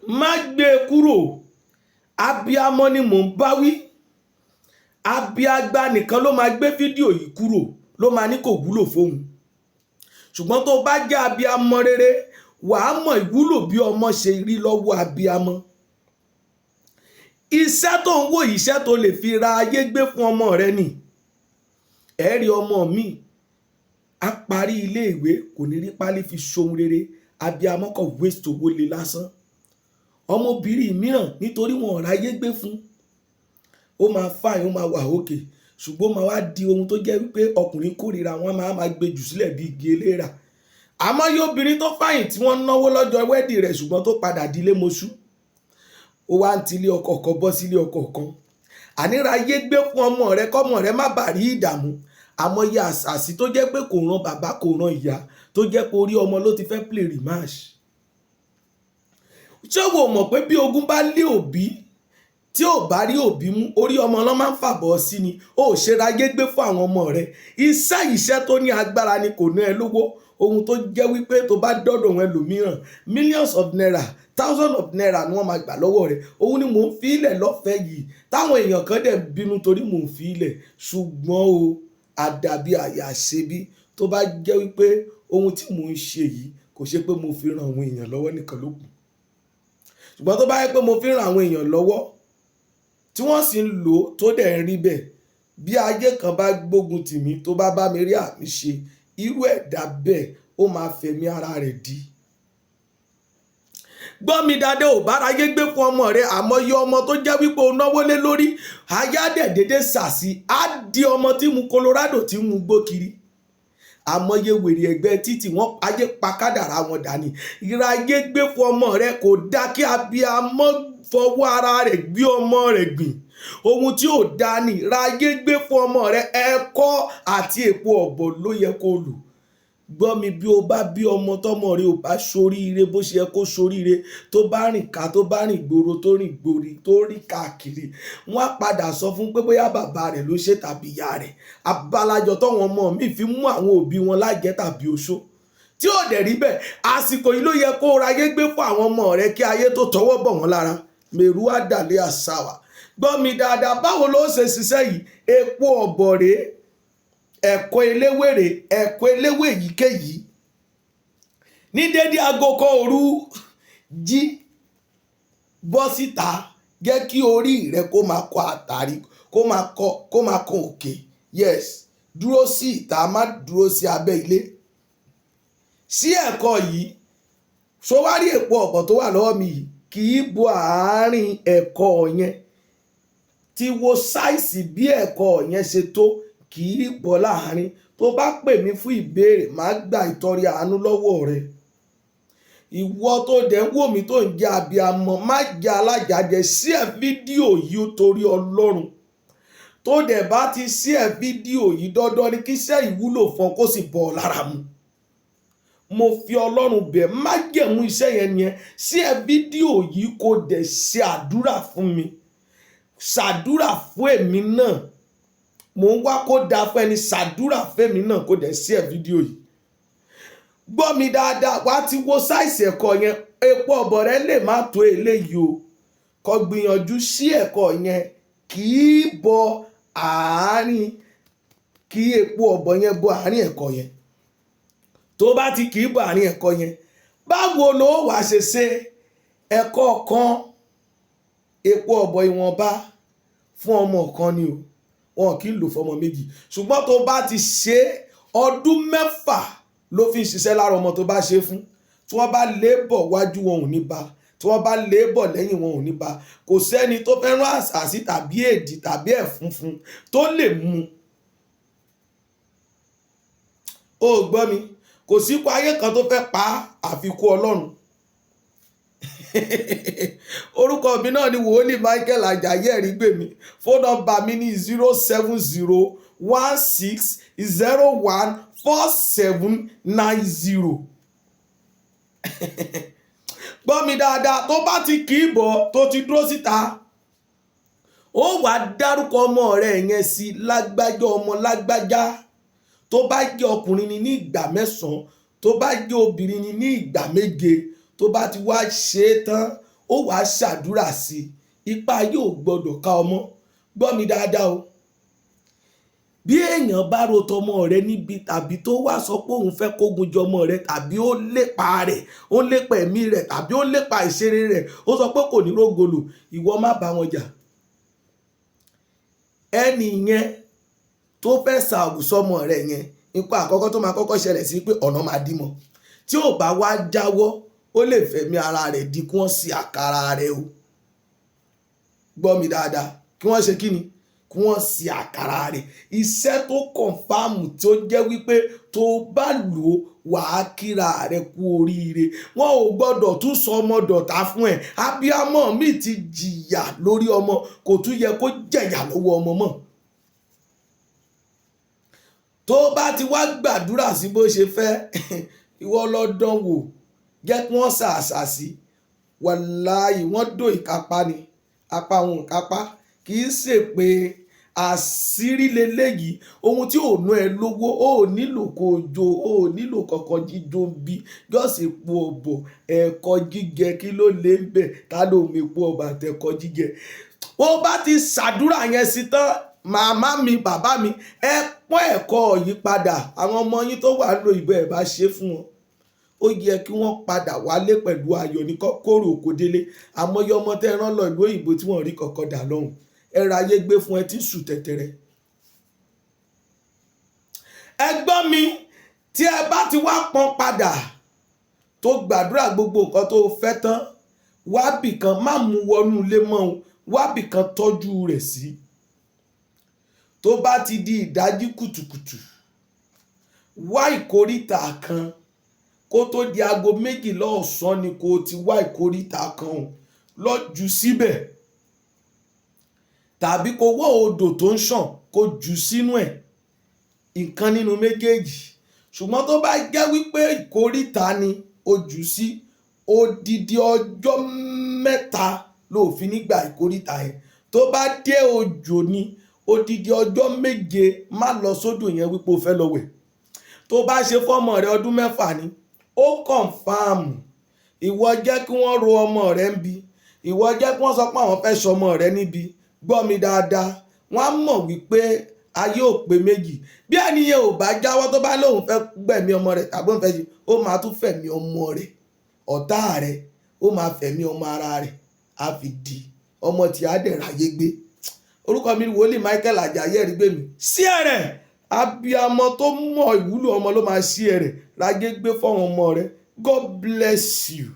má gbé e kúrò. Abiyamọ ni mò ń bá wí. Abiagba nìkan ló máa gbé fídíò yìí kúrò, ló máa ní kò wúlò fóun. Ṣùgbọ́n tó bá jẹ́ abiyamọ rere, wàá mọ̀ ìwúlò bí ọmọ ṣe rí lọ́wọ́ abiyamọ. Iṣẹ́ tó ń wò, iṣẹ́ tó lè fi ra ayé gbé fún ọmọ rẹ ni. Ẹ rí ọmọ mi, a parí iléèwé, kò ní rí pálí fi ṣohun rere, abiyamọ kan waste owó lé lásán. Ọmọbìnrin mìíràn nítorí wọn ò ráyé gbé fún, ó máa fáyín, ó máa wà òkè, ṣùgbọ́n máa wá di ohun tó jẹ́ wípé ọkùnrin kórìíra, wọn máa gbé jù sílẹ̀ bí igi eléra. Àmọ́ yóò obìnrin tó fáyìn tí wọ́n náwó lọ́jọ́ wẹ́dì rẹ̀ ṣùgbọ́n tó padà dílé mọ́ṣú, ó wá ń tilé ọkọ kan bọ́ sílé ọkọ kan. Àníráyé gbé fún ọmọ rẹ kọ́mọ rẹ má bàa rí ìdààmú. Àmọ́ yẹ àṣàsí tó jẹ́ pé kò ran bàbá kò ran ìyá, tó jẹ́ pé orí ọmọ ló ti fẹ́ play rematch. Ṣé wo mọ̀ pé bí ogun bá lé òbí tí ò bá rí òbí mú, orí ọmọ ló máa ń fàbọ̀ sí ni. Ó ṣe ráyé gbé fún àwọn ọmọ rẹ. Iṣẹ́ tó ní agbára ni kò ná ẹ lówó. Ohun tó jẹ́ wípé tó bá dọ́dọ̀ wọn ẹlòmíràn, millions of naira, thousands of naira ni wọ́n máa gbà lọ́wọ́ rẹ̀. Òun ni mò ń fi ilẹ̀ lọ́fẹ̀ẹ́ yìí. Táwọn èèyàn kan dẹ̀ bínú torí mò ń fi ilẹ̀. Ṣùgbọ́n o, àdàbí àyà ṣe bí tó bá jẹ́ wípé ohun tí mò ń ṣe yìí kò ṣe pé mo fi ran àwọn èèyàn lọ́wọ́ nìkan ló kù. Ṣùgbọ́n tó bá yẹ pé mo fi ran àwọn èèyàn lọ́wọ́ tí wọ́n sì ń lò tó dẹ̀ ń rí bẹ́ẹ̀, bí ayé kan bá gbógun tì mí tó bá bá mi rí àmì ṣe, irú ẹ̀dá bẹ́ẹ̀ ó máa fẹ̀mí ara rẹ̀ di. Gbọ́ mi dáadé, ò bá ráyé gbé fún ọmọ rẹ, àmọ́ yọ ọmọ tó jẹ́ wípé ó náwó lé lórí, ayá dẹ̀ dédé sàsí, á di ọmọ tí mu Colorado tí mu gbó kiri. Àmọye wèrè ẹgbẹ́ títì wọ́n ayé pa kádàrá wọn dání. Ìráyé gbé fún ọmọ rẹ kò dá kí abiyamọ fọwọ́ ara rẹ̀ gbé ọmọ rẹ̀ gbìn. Ohun tí ò dá ní ráyé gbé fún ọmọ rẹ, ẹ̀kọ́ àti èpo ọ̀bọ̀ ló yẹ kó lò. Gbọ́ mi, bí o bá bí ọmọ tọ́mọ rẹ ò bá ṣoríire bó ṣe yẹ kó ṣoríire, tó bá rìn ká, tó bá rìn gbòòrò, tó rìn gbòòrì, tó rìn káàkiri, wọ́n á padà sọ fún pé bóyá bàbá rẹ̀ ló ṣe tàbí ìyá rẹ̀. Abalajọ tọ́wọn ọmọ mi fi mú àwọn òbí wọn lájẹ́ tàbí oṣó. Tí ò dẹ̀ rí bẹ́ẹ̀, àsìkò yìí ló yẹ kó ráyé gbé fún àwọn ọmọ rẹ kí ayé tó tọwọ́ bọ̀ wọ́n lára. Mèrú àdàlẹ́ àṣàwà. Gbọ́ mi dáadáa, báwo ló ṣe ṣiṣẹ́ yìí? Epo ọ̀bọ̀ rèé, ẹ̀kọ́ eléwèrè, ẹ̀kọ́ eléwè èyíkéyìí. Ní dédé aago kan òru, jí bọ́ síta, jẹ́ kí orí rẹ kó máa kọ àtàrí, kó máa kọ òkè. Yes, dúró sí ìta, má dúró sí abẹ́ ilé. Sí ẹ̀kọ́ yìí, ṣó wá rí èpo ọ̀bọ̀ tó wà lọ́wọ́ mi yìí, kì í bo àárín ẹ̀kọ́ yẹn. Tí wo sáìsì bí ẹ̀kọ́ yẹn ṣe tó, kì í bọ́ láàárín. Tó bá pè mí fún ìbéèrè, màá gba ìtọrẹ àánú lọ́wọ́ rẹ. Ìwọ tó dẹ̀ ń wò mí tó ń jẹ́ abiyamọ, má jẹ́ alájàjẹ, share fídíò yìí torí Ọlọ́run. Tó dẹ̀ bá ti share fídíò yìí, dandan ni kí iṣẹ́ ìwúlò fún ọ kó sì bọ́ ọ lára mu. Mo fi Ọlọ́run bẹ̀, má jẹ̀mú iṣẹ́ yẹn nìyẹn. Share fídíò yìí kó dẹ̀ ṣe àdúrà fún mi. Ṣàdúrà fún èmi náà. Mo ń wá kó dáa fún ẹni, ṣàdúrà fẹ́mi náà kó dẹ̀ share fídíò yìí. Gbọ́ mi dáadáa, wá ti wo sáìsì ẹ̀kọ́ yẹn, epo ọ̀bọ̀ rẹ lè má tó eléyìí o. Kó gbìyànjú sí ẹ̀kọ́ yẹn, kì í bọ àárín, kí epo ọ̀bọ̀ yẹn bọ àárín ẹ̀kọ́ yẹn. Tó bá ti kì í bọ àárín ẹ̀kọ́ yẹn, báwo ló wá ṣe ṣe ẹ̀kọ́ kan, epo ọ̀bọ̀ ìwọ̀nba fún ọmọ kan ni o. Wọn kì í lò fọmọ méjì. Ṣùgbọ́n tó bá ti ṣe ọdún 6 ló fi ń ṣiṣẹ́ lára ọmọ tó bá ṣe fún. Tí wọ́n bá lé bọ̀ wájú wọn ò ní bá, tí wọ́n bá lé bọ̀ lẹ́yìn wọn ò ní bá. Kò sẹ́ni tó fẹ́ràn àṣàsí tàbí èdì tàbí ẹ̀fúnfún tó lè mú. O gbọ́ mi, kò sí ikú ayé kan tó fẹ́ pa àfikún Ọlọ́run. Orúkọ mi náà ni Wòlíì Michael Ajayi Ẹ̀rígbèmí. Phone number mi ní 07016014790. Gbọ́ mi dáadáa, tó bá ti kì í bọ̀ tó ti dúró síta, ó wá dárúkọ ọmọ rẹ̀ yẹn sí lágbájá ọmọ lágbájá. Tó bá jẹ́ ọkùnrin ni ní ìgbà 9, tó bá jẹ́ obìnrin ni ní ìgbà 7. Tó bá ti wá ṣe tán, ó ó wàá ṣàdúrà sí ipá yóò gbọdọ̀ ká ọmọ. Gbọ́ mi dáadáa o. Bí èèyàn bá ro tọmọ rẹ níbi tàbí tó wá sọ pé òun fẹ́ kógun jọmọ rẹ tàbí ó lépa rẹ̀, ó lépa ẹ̀mí rẹ̀ tàbí ó lépa ìṣeré rẹ̀, ó sọ pé kò ní rógolò, ìwọ má bá wọn jà. Ẹni yẹn tó fẹ́ ṣàwùsọmọ rẹ̀ yẹn, nípa àkọ́kọ́ tó máa kọ́kọ́ ṣẹlẹ̀ sí pé ọ̀nà máa dí mọ́. Tí ò bá wá jáwọ́, ó lè fẹ̀mí ara rẹ̀ di kí wọ́n sí àkàrà rẹ̀ o. Gbọ́ mi dáadáa, kí wọ́n ṣe kí ni? Kí wọ́n sí àkàrà rẹ̀. Iṣẹ́ tó kọ̀nfàmù tí ó jẹ́ wípé tó bá lò ó wàá kíra rẹ̀ kú oríire. Wọn ò gbọ́dọ̀ tún sọ ọmọ dọ̀tá fún ẹ̀. Abíámọ mi ti jìyà lórí ọmọ, kò tún yẹ kó jẹ̀yà lọ́wọ́ ọmọ mọ́. Tó bá ti wá gbàdúrà sí bó ṣe fẹ́, ìwọ lọ dán wò, jẹ́ kí wọ́n ṣàṣàṣì. Wàláhì wọ́n dò ìkápá ni, apá wọn ò kápá. Kì í ṣe pé àṣírí leléyìí, ohun tí ò ná ẹ lówó, ó nílò kó jo, ó nílò kọ̀kọ́ jíjó bí gọ́ọ̀sì epo ọ̀bọ̀, ẹ̀kọ́ jíjẹ kí ló lè ń bẹ̀, ta ló mi epo ọ̀bọ̀ àtẹ̀kọ́ jíjẹ. Ó bá ti ṣàdúrà yẹn sí tán, màmá mi, bàbá mi, ẹ pọ́n ẹ̀kọ́ yìí padà. Àwọn ọmọ yín tó wà lóyún ibẹ̀ ẹ̀ bá ṣe fún wọn. Ó yẹ kí wọ́n padà wálé pẹ̀lú ayọ̀ ní kóró òkò délé. Àmọ́yé ọmọ tẹ́ rán lọ ìlú òyìnbó tí wọ́n rí kọ̀kọ́ dà lọ́hùn. Ẹ̀rọ ayé gbé fún ẹ tí ń sùn tẹ̀tẹ̀rẹ̀. Ẹgbọ́n mi, tí ẹ bá ti wá pọ́n padà tó gbàdúrà gbogbo nǹkan tó fẹ́ tán, wábì kan má mú wọnú ilé mọ́ o, wábì kan tọ́jú rẹ̀ sí. Tó bá ti di ìdájí kùtùkùtù, wá ìkóríta kan. Kó tó di aago 12 ọ̀sán ni kó ti wá ìkóríta kan lọ jù síbẹ̀. Tàbí kó wọ́ odò tó ń ṣàn kó jù sínú ẹ̀. Ìkan nínú méjèèjì. Ṣùgbọ́n tó bá jẹ́ wípé ìkóríta ni ó jù sí, odidi ọjọ́ 3 ló fi nígbà ìkóríta yẹn. Tó bá dé òjò ni, odidi ọjọ́ 7 má lọ sódò yẹn wípé o fẹ́ lọ wẹ̀. Tó bá ṣe fọ́mọ rẹ ọdún 6 ni, ó kọ̀nfàmù. Ìwọ jẹ́ kí wọ́n ro ọmọ rẹ ń bi. Ìwọ jẹ́ kí wọ́n sọ pé àwọn fẹ́ ṣọmọ rẹ níbi. Gbọ́ mi dáadáa, wọ́n á mọ̀ wípé ayé ò pé méjì. Bí ẹniyẹn ò bá jáwọ́ tó bá lóun fẹ́ gbẹ̀mí ọmọ rẹ̀ tàbí òun fẹ́ ṣe, ó máa tún fẹ̀mí ọmọ rẹ̀. Ọ̀tá rẹ̀ ó máa fẹ̀mí ọmọ ara rẹ̀ á fi di ọmọ tí á dẹ̀ ráyé gbé. Orúkọ mi ni Wòlíì Michael Àjàyí Ẹ̀rígbèmí. Sí ẹ̀rẹ̀, abíamọ tó mọ ìwúlò ọmọ ló máa sí ẹ̀rẹ̀ ráyé gbé fọ́wọn ọmọ rẹ̀. God bless you.